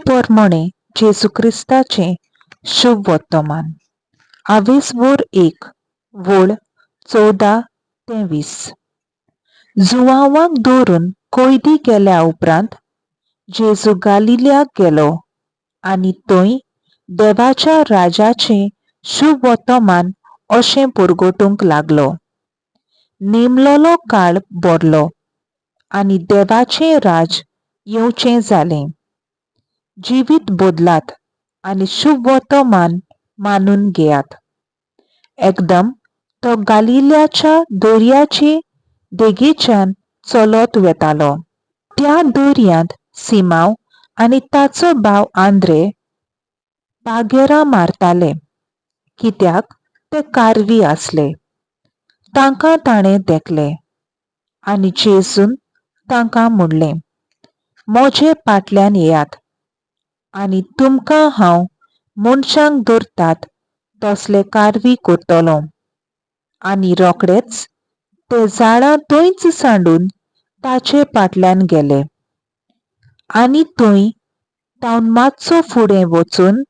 प्रमाणे जेजू क्रिस्ताचे शुभ वर्तमान आवेस वोर 1 वोळ 14 ते 20. जुवावाक धरून कोयदी केल्या उपरांत जेजू गालिल्याक गेलो आनी थंय देवाच्या राजाचे शुभ वर्तमान अशें पुरगोटूंक लागलो. नेमलोलो काळ भरलो आनी देवाचें राज येवचें जालें. जिवीत बदलात आनी शुभ वर्तमान मानून घेयात. एकदम तो गालिल्याच्या दर्याचे देगेच्यान चलत वेतालो. त्या दर्यांत सिमांव आनी ताचो भाव आंद्रे पागेरां मारताले, कित्याक ते कारवी आसले. तांकां ताणें देखलें आनी जेजून तांकां म्हणलें, म्हजे फाटल्यान येयात आनी तुमकां हांव मनशांक धरतात तसले कारवी करतलों. आनी रोखडेच ते झाडां थंयच सांडून ताचे फाटल्यान गेले. आनी थंय तावन मातसो फुडें वचून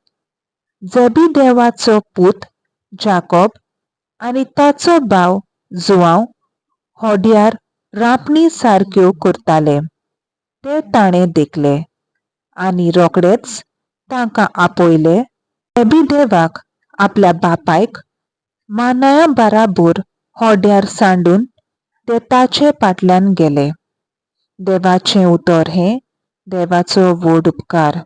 जेबेदेवाचो पूत जाकोब आनी ताचो भाव जुआंव होड्यार रांपणी सारक्यो करताले ते ताणें देखले. आनी रोखडेच तांकां आपयले. जेबेदेवाक आपल्या बापायक मानाया बाराबर होड्यार सांडून ते ताचे फाटल्यान गेले. देवाचें उतर हें. देवाचो व्हड उपकार.